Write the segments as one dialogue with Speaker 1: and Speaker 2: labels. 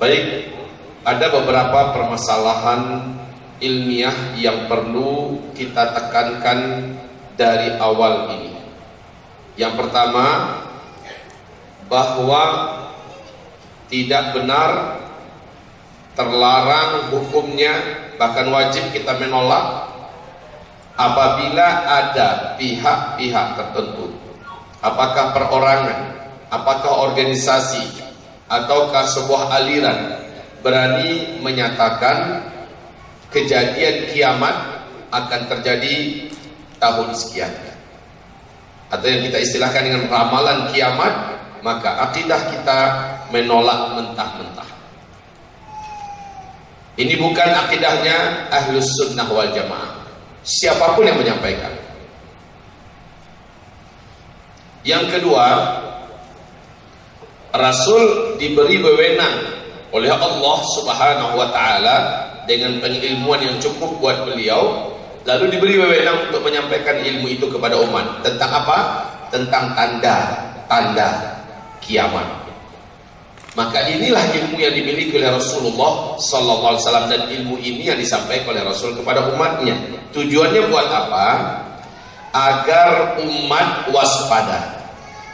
Speaker 1: Baik, ada beberapa permasalahan ilmiah yang perlu kita tekankan dari awal ini. Yang pertama, bahwa tidak benar, terlarang hukumnya, bahkan wajib kita menolak apabila ada pihak-pihak tertentu, apakah perorangan, apakah organisasi, ataukah sebuah aliran, berani menyatakan kejadian kiamat akan terjadi tahun sekian, atau yang kita istilahkan dengan ramalan kiamat, maka akidah kita menolak mentah-mentah. Ini bukan akidahnya Ahlus Sunnah wal Jamaah, siapapun yang menyampaikan. Yang kedua, Rasul diberi wewenang oleh Allah Subhanahu wa Ta'ala dengan pengilmuan yang cukup buat beliau, lalu diberi wewenang untuk menyampaikan ilmu itu kepada umat. Tentang apa? Tentang tanda-tanda kiamat. Maka inilah ilmu yang dimiliki oleh Rasulullah Sallallahu Alaihi Wasallam, dan ilmu ini yang disampaikan oleh Rasul kepada umatnya. Tujuannya buat apa? Agar umat waspada,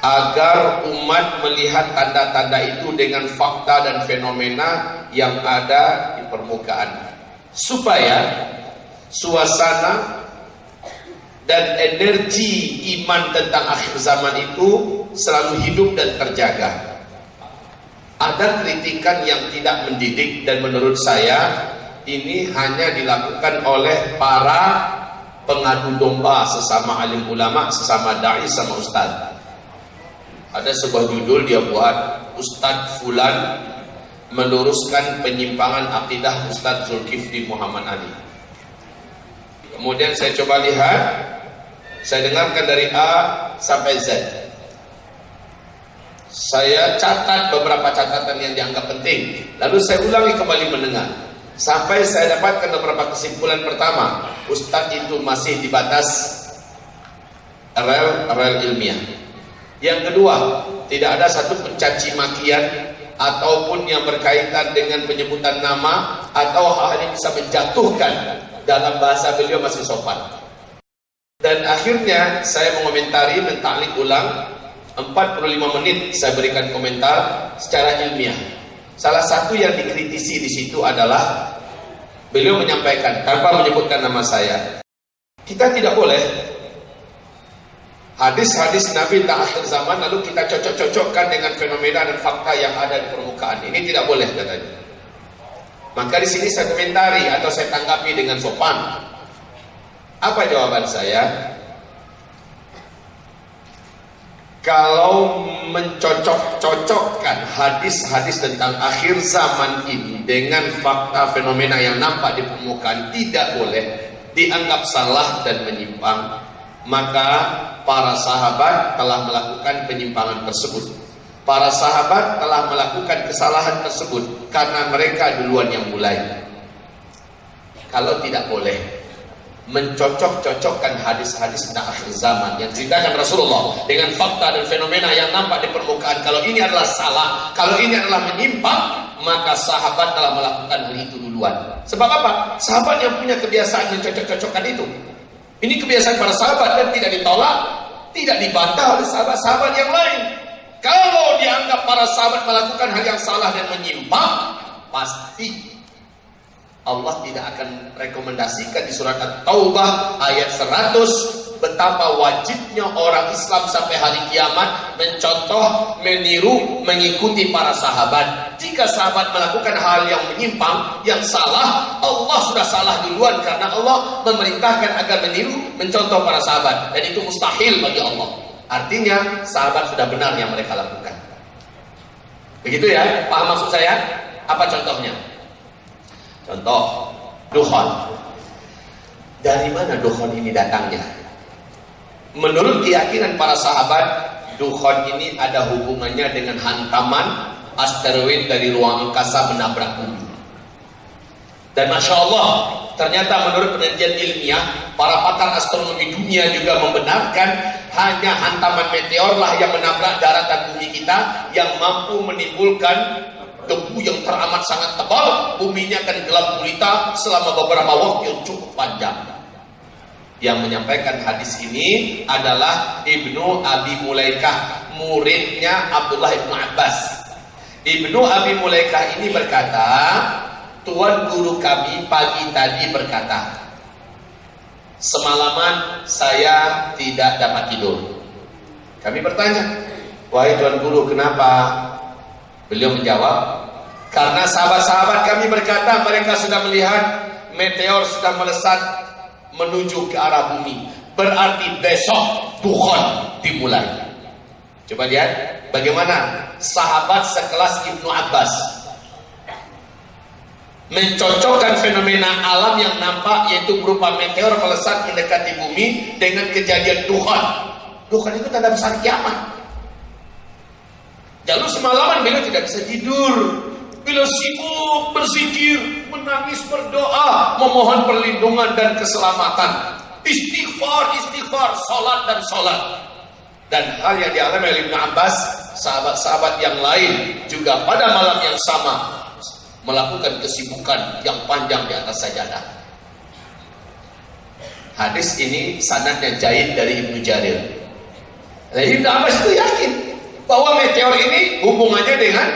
Speaker 1: agar umat melihat tanda-tanda itu dengan fakta dan fenomena yang ada di permukaan, supaya suasana dan energi iman tentang akhir zaman itu selalu hidup dan terjaga. Ada kritikan yang tidak mendidik, dan menurut saya ini hanya dilakukan oleh para pengadu domba sesama alim ulama, sesama dai, sama ustaz. Ada sebuah judul dia buat, Ustadz Fulan meluruskan penyimpangan akidah Ustadz Zulkifli Muhammad Ali. Kemudian saya coba lihat, saya dengarkan dari A sampai Z. Saya catat beberapa catatan yang dianggap penting, lalu saya ulangi kembali mendengar, sampai saya dapatkan beberapa kesimpulan. Pertama, Ustadz itu masih di batas rel ilmiah. Yang kedua, tidak ada satu pencaci makian ataupun yang berkaitan dengan penyebutan nama atau hal yang bisa menjatuhkan. Dalam bahasa beliau masih sopan. Dan akhirnya saya mengomentari, mentaklik ulang 45 menit saya berikan komentar secara ilmiah. Salah satu yang dikritisi di situ adalah beliau menyampaikan tanpa menyebutkan nama saya, kita tidak boleh hadis-hadis Nabi tentang akhir zaman lalu kita cocok-cocokkan dengan fenomena dan fakta yang ada di permukaan. Ini tidak boleh, katanya. Maka di sini saya komentari atau saya tanggapi dengan sopan. Apa jawaban saya? Kalau mencocok-cocokkan hadis-hadis tentang akhir zaman ini dengan fakta fenomena yang nampak di permukaan, tidak boleh, dianggap salah dan menyimpang. Maka para sahabat telah melakukan penyimpangan tersebut. Para sahabat telah melakukan kesalahan tersebut karena mereka duluan yang mulai. Kalau tidak boleh mencocok-cocokkan hadis-hadis tentang akhir zaman yang ceritakan Rasulullah dengan fakta dan fenomena yang nampak di permukaan, kalau ini adalah salah, kalau ini adalah menyimpang, maka sahabat telah melakukan hal itu duluan. Sebab apa? Sahabat yang punya kebiasaan mencocok-cocokkan itu. Ini kebiasaan para sahabat dan tidak ditolak, tidak dibantah oleh sahabat-sahabat yang lain. Kalau dianggap para sahabat melakukan hal yang salah dan menyimpang, pasti Allah tidak akan rekomendasikan di surat At-Taubah ayat 100 betapa wajibnya orang Islam sampai hari kiamat mencontoh, meniru, mengikuti para sahabat. Jika sahabat melakukan hal yang menyimpang, yang salah, Allah sudah salah duluan karena Allah memerintahkan agar meniru, mencontoh para sahabat, dan itu mustahil bagi Allah. Artinya sahabat sudah benar yang mereka lakukan. Begitu ya, paham maksud saya? Apa contohnya? Contoh, dukhon. Dari mana dukhon ini datangnya? Menurut keyakinan para sahabat, dukhon ini ada hubungannya dengan hantaman asteroid dari ruang angkasa menabrak bumi. Dan Masya Allah, ternyata menurut penelitian ilmiah, para pakar astronomi dunia juga membenarkan hanya hantaman meteorlah yang menabrak daratan bumi kita yang mampu menimbulkan berdebu yang teramat sangat tebal, buminya akan gelap gulita selama beberapa waktu yang cukup panjang. Yang menyampaikan hadis ini adalah Ibnu Abi Mulaikah, muridnya Abdullah Ibnu Abbas. Ibnu Abi Mulaikah ini berkata, tuan guru kami pagi tadi berkata, semalaman saya tidak dapat tidur. Kami bertanya, wahai tuan guru, kenapa? Beliau menjawab, karena sahabat-sahabat kami berkata mereka sudah melihat meteor sudah melesat menuju ke arah bumi. Berarti besok Tuhan dimulai. Coba lihat bagaimana sahabat sekelas Ibnu Abbas mencocokkan fenomena alam yang nampak, yaitu berupa meteor melesat mendekati bumi, dengan kejadian Tuhan. Tuhan itu tanda besar kiamat. Lalu semalaman beliau tidak bisa tidur. Beliau sibuk berzikir, menangis, berdoa, memohon perlindungan dan keselamatan. Istighfar, salat dan salat. Dan hal yang dialami oleh Ibnu Abbas, sahabat-sahabat yang lain juga pada malam yang sama melakukan kesibukan yang panjang di atas sajadah. Hadis ini sanadnya jaid dari Ibnu Jarir. Nah, Ibnu Abbas itu yakin bahwa meteor ini hubungannya dengan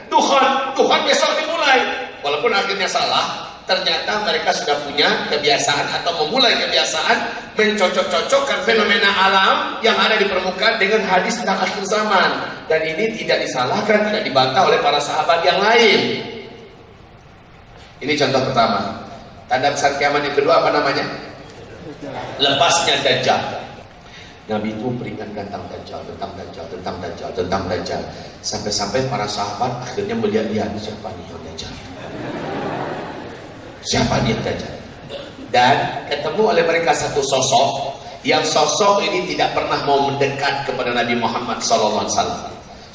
Speaker 1: Tuhan besok dimulai. Walaupun akhirnya salah, ternyata mereka sudah punya kebiasaan atau memulai kebiasaan mencocok-cocokkan fenomena alam yang ada di permukaan dengan hadis tentang akhir zaman. Dan ini tidak disalahkan, tidak dibantah oleh para sahabat yang lain. Ini contoh pertama. Tanda besar kiamat yang kedua apa namanya? Lepasnya Dajjal. Nabi itu peringatkan tentang Dajjal. Sampai-sampai para sahabat akhirnya melihat-lihat, siapa nih yang Dajjal? Siapa nih yang Dajjal? Dan ketemu oleh mereka satu sosok, yang sosok ini tidak pernah mau mendekat kepada Nabi Muhammad SAW.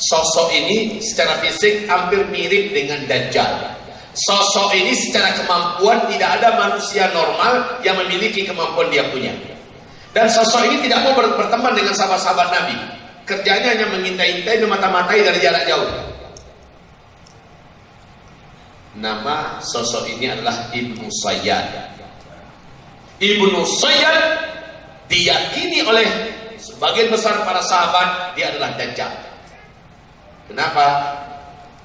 Speaker 1: Sosok ini secara fisik hampir mirip dengan Dajjal. Sosok ini secara kemampuan tidak ada manusia normal yang memiliki kemampuan dia punya. Dan sosok ini tidak mau berteman dengan sahabat-sahabat Nabi. Kerjanya hanya mengintai-intai, memata-matai dari jarak jauh. Nama sosok ini adalah Ibnu Sayyad. Ibnu Sayyad diyakini oleh sebagian besar para sahabat dia adalah Dajjal. Kenapa?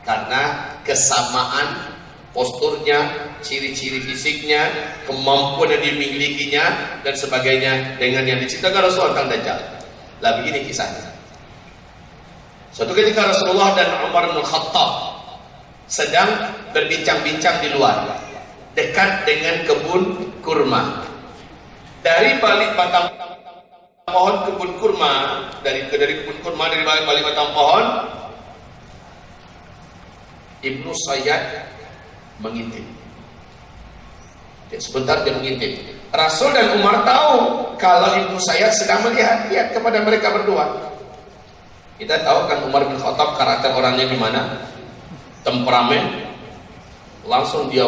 Speaker 1: Karena kesamaan posturnya, ciri-ciri fisiknya, kemampuan yang dimilikinya dan sebagainya dengan yang diceritakan Rasulullah tentang Dajjal. Lah begini kisahnya. Suatu ketika Rasulullah dan Umar bin Khattab sedang berbincang-bincang di luar, dekat dengan kebun kurma. Dari balik batang pohon kebun kurma, dari kebun kurma, dari balik batang pohon, Ibnu Sayyad mengintip. Sebentar dia mengintip. Rasul dan Umar tahu kalau Ibnu Sayyad sedang melihat kepada mereka berdua. Kita tahu kan Umar bin Khattab karakter orangnya gimana? Temperamen. Langsung dia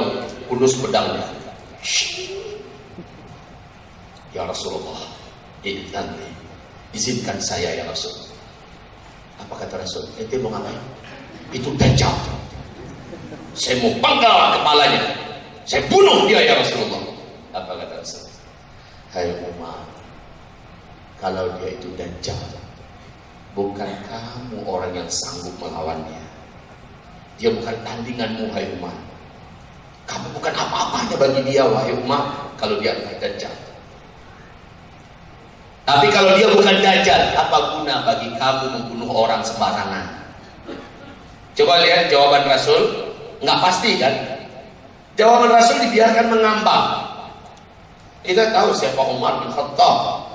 Speaker 1: kudus pedangnya. Ya Rasulullah, izinkan saya ya Rasul. Apa kata Rasul? Ente mau ngapain? Itu Dajjal. Saya mau panggal kepalanya. Saya bunuh dia ya Rasulullah. Apa kata Rasul? Hai Umar, kalau dia itu Dajjal, bukan kamu orang yang sanggup melawannya. Dia bukan tandinganmu, hai Umar. Kamu bukan apa-apanya bagi dia, wahai Umar, kalau dia adalah Dajjal. Tapi kalau dia bukan Dajjal, apa guna bagi kamu membunuh orang sembarangan? Coba lihat jawaban Rasul. Nggak pasti kan? Jawaban Rasul dibiarkan mengambang. Kita tahu siapa Umar bin Khattab.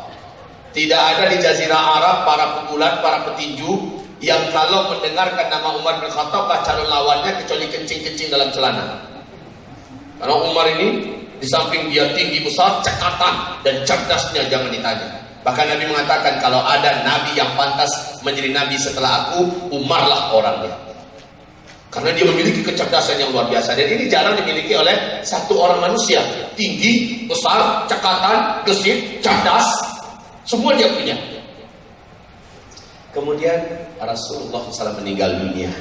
Speaker 1: Tidak ada di Jazirah Arab para pegulat, para petinju yang kalau mendengarkan nama Umar bin Khattab lah calon lawannya kecuali kencing-kencing dalam celana. Karena Umar ini di samping dia tinggi besar, cekatan dan cerdasnya jangan ditanya. Bahkan Nabi mengatakan kalau ada Nabi yang pantas menjadi Nabi setelah aku, Umarlah orangnya. Karena dia memiliki kecerdasan yang luar biasa. Dan ini jarang dimiliki oleh satu orang manusia. Tinggi, besar, cekatan, gesit, cerdas. Semua dia punya. Kemudian Rasulullah SAW meninggal dunia.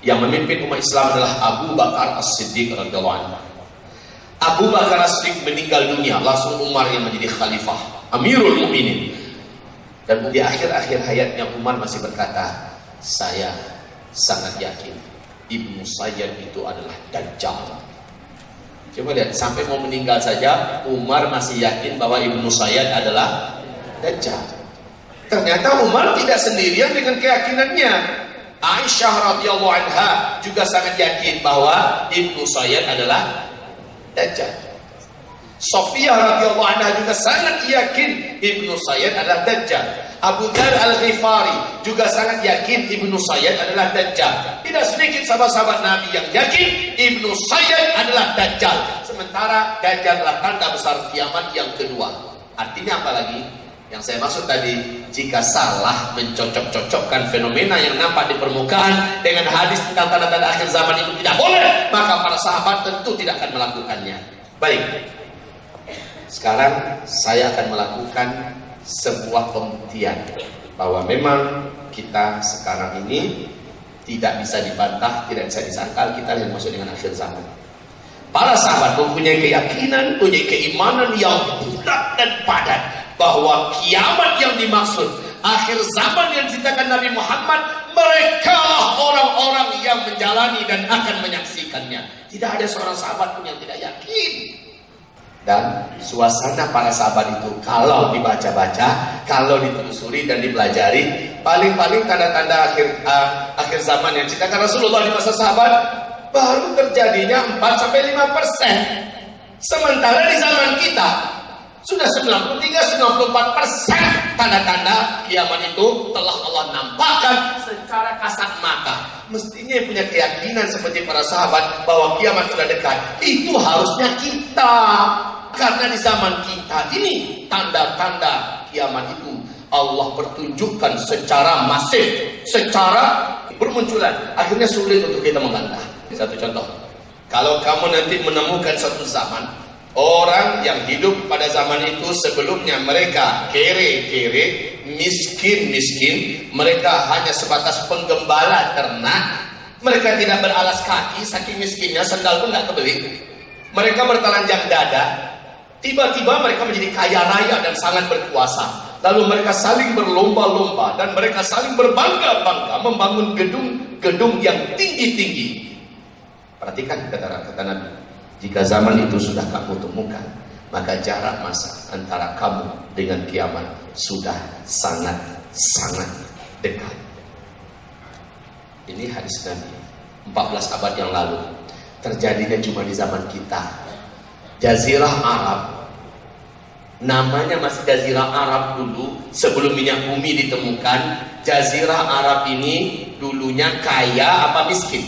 Speaker 1: Yang memimpin umat Islam adalah Abu Bakar As-Siddiq radhiyallahu anhu. Abu Bakar As-Siddiq meninggal dunia, langsung Umar yang menjadi khalifah, Amirul Mukminin. Dan di akhir-akhir hayatnya Umar masih berkata, saya sangat yakin Ibnu Sayyad itu adalah Dajjal. Coba lihat, sampai mau meninggal saja Umar masih yakin bahwa Ibnu Sayyad adalah Dajjal. Ternyata Umar tidak sendirian dengan keyakinannya. Aisyah radhiyallahu anha juga sangat yakin bahwa Ibnu Sayyad adalah Dajjal. Sofiyah radhiyallahu anha juga sangat yakin Ibnu Sayyad adalah Dajjal. Abu Dzar Al-Ghifari juga sangat yakin Ibnu Sayyad adalah Dajjal. Tidak sedikit sahabat-sahabat Nabi yang yakin Ibnu Sayyad adalah Dajjal. Sementara Dajjal adalah tanda besar kiamat yang kedua. Artinya apa lagi? Yang saya maksud tadi, jika salah mencocok-cocokkan fenomena yang nampak di permukaan dengan hadis tentang tanda-tanda akhir zaman itu tidak boleh, maka para sahabat tentu tidak akan melakukannya. Baik, sekarang saya akan melakukan sebuah pembuktian bahwa memang kita sekarang ini tidak bisa dibantah, tidak bisa disangkal kita yang masuk dengan akhir zaman. Para sahabat mempunyai keyakinan, punya keimanan yang bulat dan padat bahwa kiamat yang dimaksud, akhir zaman yang diceritakan Nabi Muhammad, mereka lah orang-orang yang menjalani dan akan menyaksikannya. Tidak ada seorang sahabat pun yang tidak yakin. Dan suasana para sahabat itu kalau dibaca-baca, kalau ditelusuri dan dipelajari, paling-paling tanda-tanda akhir zaman yang diceritakan Rasulullah di masa sahabat baru terjadinya 4-5%. Sementara di zaman kita sudah 93-94% tanda-tanda kiamat itu telah Allah nampakkan secara kasat mata. Mestinya punya keyakinan seperti para sahabat bahwa kiamat sudah dekat. Itu harusnya kita. Karena di zaman kita ini tanda-tanda kiamat itu Allah pertunjukkan secara masif, secara bermunculan. Akhirnya sulit untuk kita membantah. Satu contoh, kalau kamu nanti menemukan satu zaman, orang yang hidup pada zaman itu sebelumnya mereka kere-kere, miskin-miskin, mereka hanya sebatas penggembala ternak, mereka tidak beralas kaki, saking miskinnya sendal pun nggak kebeli, mereka bertelanjang dada. Tiba-tiba mereka menjadi kaya raya dan sangat berkuasa. Lalu mereka saling berlomba-lomba dan mereka saling berbangga-bangga membangun gedung-gedung yang tinggi-tinggi. Perhatikan kata Nabi, jika zaman itu sudah kamu temukan, maka jarak masa antara kamu dengan kiamat sudah sangat-sangat dekat. Ini hadis Nabi 14 abad yang lalu. Terjadinya cuma di zaman kita. Jazirah Arab, namanya masih Jazirah Arab dulu sebelum minyak bumi ditemukan. Jazirah Arab ini dulunya kaya apa miskin?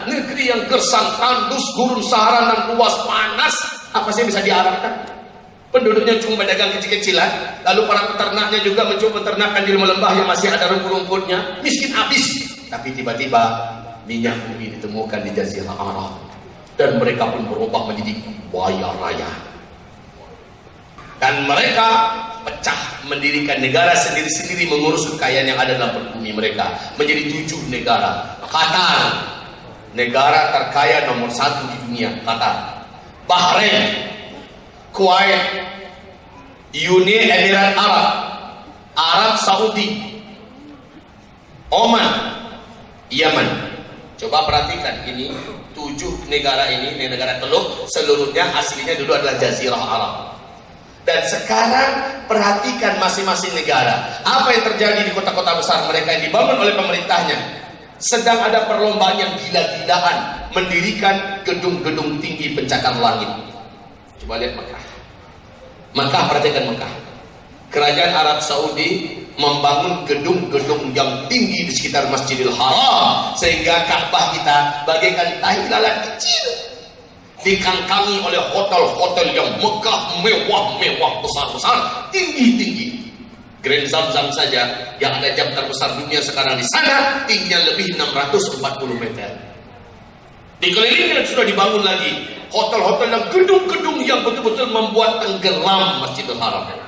Speaker 1: Negeri yang gersang, tandus, gurun, saharan dan luas, panas. Apa sih bisa diharapkan? Penduduknya cuma pedagang kecil-kecilan. Lalu para peternaknya juga mencoba peternakan di lembah yang masih ada rumput-rumputnya. Miskin habis. Tapi tiba-tiba minyak bumi ditemukan di Jazirah Arab. Dan mereka pun berubah menjadi kaya raya. Dan mereka pecah, mendirikan negara sendiri-sendiri, mengurus kekayaan yang ada dalam bumi mereka. Menjadi 7 negara. Qatar, negara terkaya nomor 1 di dunia, Qatar. Bahrain, Kuwait, Uni Emirat Arab, Arab Saudi, Oman, Yaman. Coba perhatikan ini 7 negara ini negara teluk, seluruhnya aslinya dulu adalah Jazirah Arab. Dan sekarang perhatikan masing-masing negara. Apa yang terjadi di kota-kota besar mereka yang dibangun oleh pemerintahnya? Sedang ada perlombaan yang gila-gilaan mendirikan gedung-gedung tinggi pencakar langit. Coba lihat Mekah. Mekah, perhatikan Mekah. Kerajaan Arab Saudi membangun gedung-gedung yang tinggi di sekitar Masjidil Haram, sehingga Ka'bah kita bagaikan tahi lalat kecil, dikangkangi oleh hotel-hotel yang megah, mewah-mewah, besar-besar, tinggi-tinggi. Grand Zamzam saja yang ada jam terbesar dunia sekarang di sana tingginya lebih 640 meter. Dikelilingi sudah dibangun lagi hotel-hotel dan gedung-gedung yang betul-betul membuat tenggelam Masjidil Haram.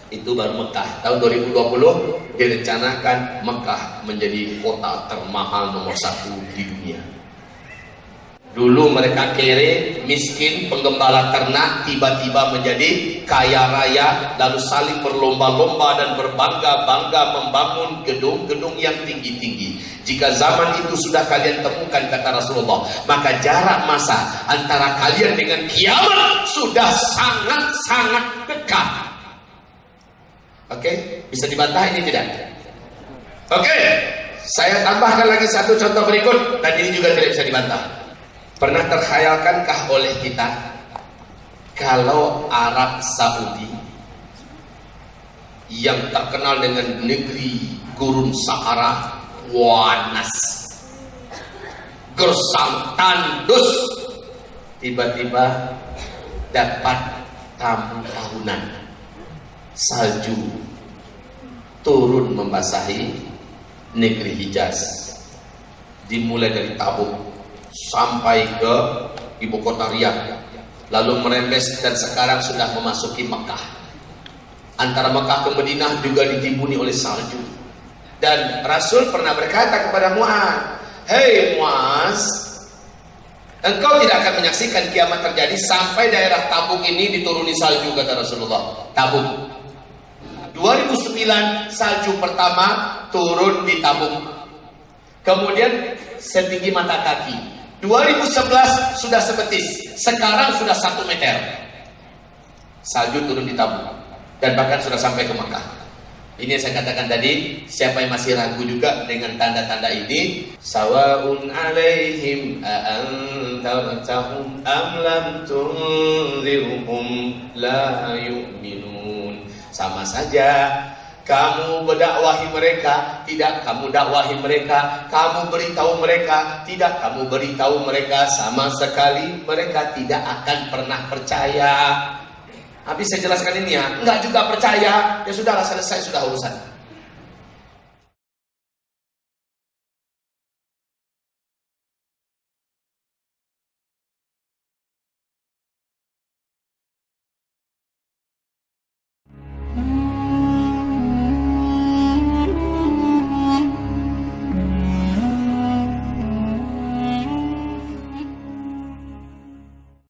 Speaker 1: Itu baru Mekah. Tahun 2020 direncanakan Mekah menjadi kota termahal nomor 1 di dunia. Dulu mereka kere, miskin, penggembala ternak, tiba-tiba menjadi kaya raya, lalu saling berlomba-lomba dan berbangga-bangga membangun gedung-gedung yang tinggi-tinggi. Jika zaman itu sudah kalian temukan, kata Rasulullah, maka jarak masa antara kalian dengan kiamat sudah sangat-sangat dekat. Oke, bisa dibantah ini tidak? Oke, saya tambahkan lagi satu contoh berikut, dan ini juga tidak bisa dibantah. Pernah terkhayalkankah oleh kita kalau Arab Saudi yang terkenal dengan negeri gurun Sahara, panas, gersang tandus, tiba-tiba dapat tamu tahunan, salju turun membasahi negeri Hijaz, dimulai dari Tabuk sampai ke ibu kota Riyadh, lalu merembes dan sekarang sudah memasuki Mekah. Antara Mekah ke Madinah juga ditimbuni oleh salju. Dan Rasul pernah berkata kepada Muaz, "Hei Muaz, engkau tidak akan menyaksikan kiamat terjadi sampai daerah Tabuk ini dituruni salju," kata Rasulullah. Tabuk 2009 salju pertama turun di Tabuk, kemudian setinggi mata kaki. 2011 sudah sebetis, sekarang sudah 1 meter salju turun di Tabuk, dan bahkan sudah sampai ke Makkah. Ini yang saya katakan tadi, siapa yang masih ragu juga dengan tanda-tanda ini, sawaun alaihim a'antartahum am lam tunzirhum la yu'minun. Sama saja kamu berdakwahi mereka, tidak kamu dakwahi mereka, kamu beritahu mereka, tidak kamu beritahu mereka, sama sekali mereka tidak akan pernah percaya. Habis saya jelaskan ini ya, enggak juga percaya, ya sudahlah, selesai sudah urusan.